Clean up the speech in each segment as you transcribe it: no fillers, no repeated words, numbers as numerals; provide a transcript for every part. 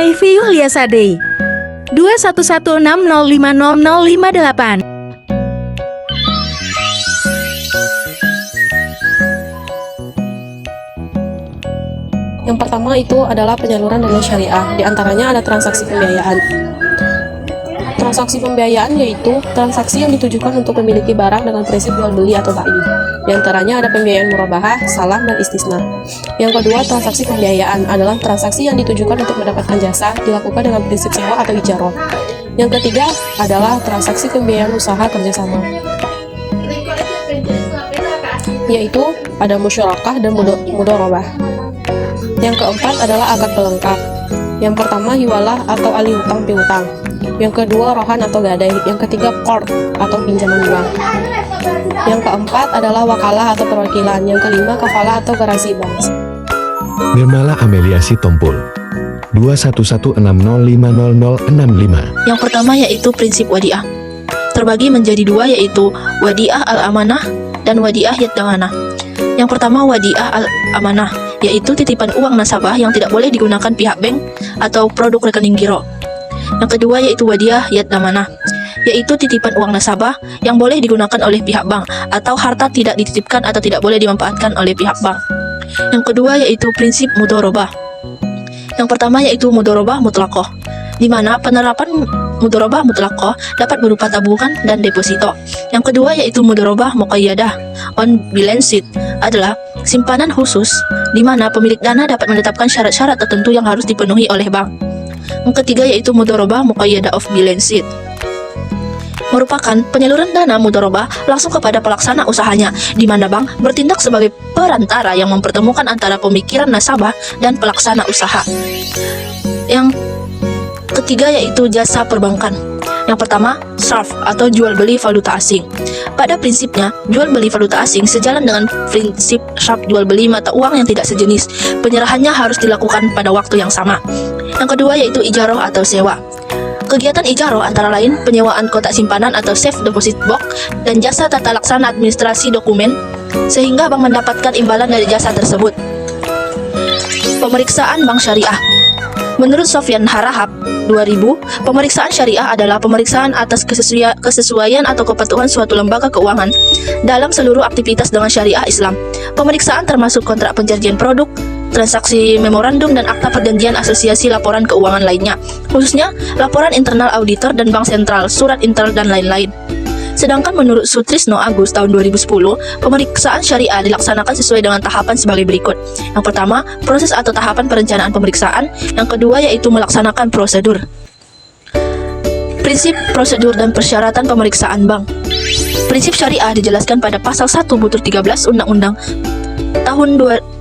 Mayfi Yuliasade 2116050058. Yang pertama itu adalah penyaluran dana syariah, di antaranya ada transaksi pembiayaan. Transaksi pembiayaan yaitu transaksi yang ditujukan untuk memiliki barang dengan prinsip jual beli atau bai. Di antaranya ada pembiayaan murabahah, salam, dan istisna. Yang kedua, transaksi pembiayaan adalah transaksi yang ditujukan untuk mendapatkan jasa dilakukan dengan prinsip sewa atau ijaroh. Yang ketiga adalah transaksi pembiayaan usaha kerjasama, yaitu ada musyarakah dan mudharabah. Yang keempat adalah akad pelengkap. Yang pertama hiwalah atau alih hutang piutang. Yang kedua rohan atau gadai. Yang ketiga qard atau pinjaman uang. Yang keempat adalah wakalah atau perwakilan. Yang kelima kafalah atau garansi bank. Nirmala Amelia Sitompul 2116050065. Yang pertama yaitu prinsip wadiah. Terbagi menjadi dua, yaitu wadiah al-amanah dan wadiah yad-damanah. Yang pertama wadiah al-amanah, yaitu titipan uang nasabah yang tidak boleh digunakan pihak bank atau produk rekening giro. Yang kedua yaitu wadiah yad-damanah, yaitu titipan uang nasabah yang boleh digunakan oleh pihak bank atau harta tidak dititipkan atau tidak boleh dimanfaatkan oleh pihak bank. Yang kedua yaitu prinsip mudharabah. Yang pertama yaitu mudharabah mutlaqah, di mana penerapan mudharabah mutlaqah dapat berupa tabungan dan deposito. Yang kedua yaitu mudharabah muqayyadah on balance sheet, adalah simpanan khusus di mana pemilik dana dapat menetapkan syarat-syarat tertentu yang harus dipenuhi oleh bank. Yang ketiga yaitu mudharabah muqayyadah off balance sheet, merupakan penyaluran dana mudharabah langsung kepada pelaksana usahanya, di mana bank bertindak sebagai perantara yang mempertemukan antara pemikiran nasabah dan pelaksana usaha. Yang ketiga yaitu jasa perbankan. Yang pertama, sarf atau jual beli valuta asing. Pada prinsipnya, jual beli valuta asing sejalan dengan prinsip sarf jual beli mata uang yang tidak sejenis. Penyerahannya harus dilakukan pada waktu yang sama. Yang kedua yaitu ijaroh atau sewa. Kegiatan ijaroh antara lain penyewaan kotak simpanan atau safe deposit box dan jasa tata laksana administrasi dokumen, sehingga bank mendapatkan imbalan dari jasa tersebut. Pemeriksaan bank syariah. Menurut Sofyan Harahap 2000, pemeriksaan syariah adalah pemeriksaan atas kesesuaian atau kepatuhan suatu lembaga keuangan dalam seluruh aktivitas dengan syariah Islam. Pemeriksaan termasuk kontrak penjanjian produk, transaksi memorandum, dan akta perjanjian asosiasi laporan keuangan lainnya, khususnya laporan internal auditor dan bank sentral, surat internal, dan lain-lain. Sedangkan menurut Sutrisno Agus tahun 2010, pemeriksaan syariah dilaksanakan sesuai dengan tahapan sebagai berikut. Yang pertama, proses atau tahapan perencanaan pemeriksaan. Yang kedua yaitu melaksanakan prosedur. Prinsip, prosedur, dan persyaratan pemeriksaan bank. Prinsip syariah dijelaskan pada pasal 1 butir 13 Undang-Undang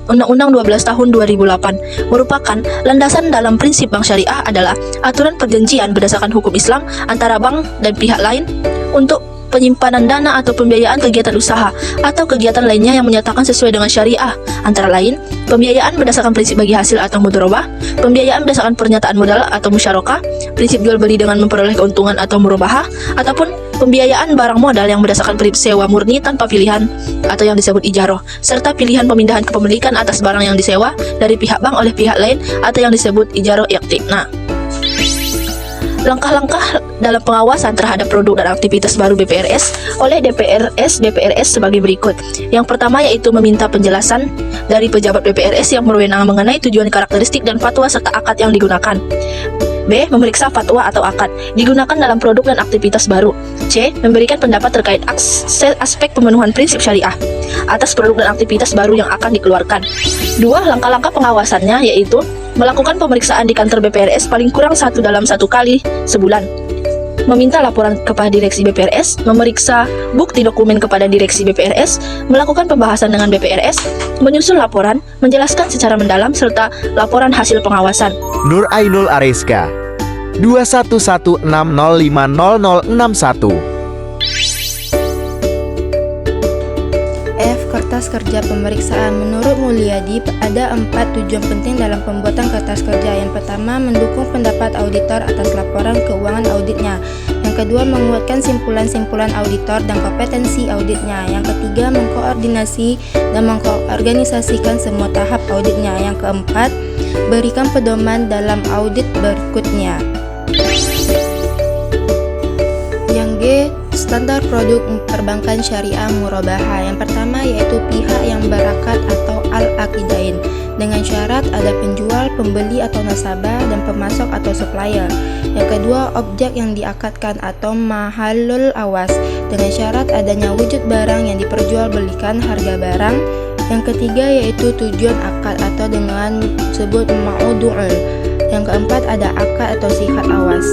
12 tahun 2008, merupakan landasan dalam prinsip bank syariah adalah aturan perjanjian berdasarkan hukum Islam antara bank dan pihak lain untuk penyimpanan dana atau pembiayaan kegiatan usaha atau kegiatan lainnya yang menyatakan sesuai dengan syariah, antara lain pembiayaan berdasarkan prinsip bagi hasil atau mudharabah, pembiayaan berdasarkan pernyataan modal atau musyarakah, prinsip jual beli dengan memperoleh keuntungan atau murabahah, ataupun pembiayaan barang modal yang berdasarkan prinsip sewa murni tanpa pilihan atau yang disebut ijaroh, serta pilihan pemindahan kepemilikan atas barang yang disewa dari pihak bank oleh pihak lain atau yang disebut ijaroh iqtina. Langkah-langkah dalam pengawasan terhadap produk dan aktivitas baru BPRS oleh DPRS sebagai berikut. Yang pertama yaitu meminta penjelasan dari pejabat BPRS yang berwenang mengenai tujuan, karakteristik, dan fatwa serta akad yang digunakan. B. Memeriksa fatwa atau akad digunakan dalam produk dan aktivitas baru. C. Memberikan pendapat terkait aspek pemenuhan prinsip syariah atas produk dan aktivitas baru yang akan dikeluarkan. 2. Langkah-langkah pengawasannya yaitu melakukan pemeriksaan di kantor BPRS paling kurang dalam 1 kali sebulan, meminta laporan kepada direksi BPRS, memeriksa bukti dokumen kepada direksi BPRS, melakukan pembahasan dengan BPRS, menyusun laporan, menjelaskan secara mendalam, serta laporan hasil pengawasan. Nur Ainul Areska 2116050061. F. kertas kerja pemeriksaan. Menurut Mulyadi, ada 4 tujuan penting dalam pembuatan kertas kerja. Yang pertama, mendukung pendapat auditor atas laporan keuangan auditnya. Yang kedua, menguatkan simpulan-simpulan auditor dan kompetensi auditnya. Yang ketiga, mengkoordinasi dan mengorganisasikan semua tahap auditnya. Yang keempat, berikan pedoman dalam audit berikutnya. Yang G, standar produk perbankan syariah murabahah. Yang pertama yaitu pihak yang berakat atau al-aqidain, dengan syarat ada penjual, pembeli atau nasabah, dan pemasok atau supplier. Yang kedua, objek yang diakadkan atau mahallul awas, dengan syarat adanya wujud barang yang diperjualbelikan harga barang. Yang ketiga yaitu tujuan akad atau dengan sebut ma'udu'ul. Yang keempat ada akad atau sihat awas.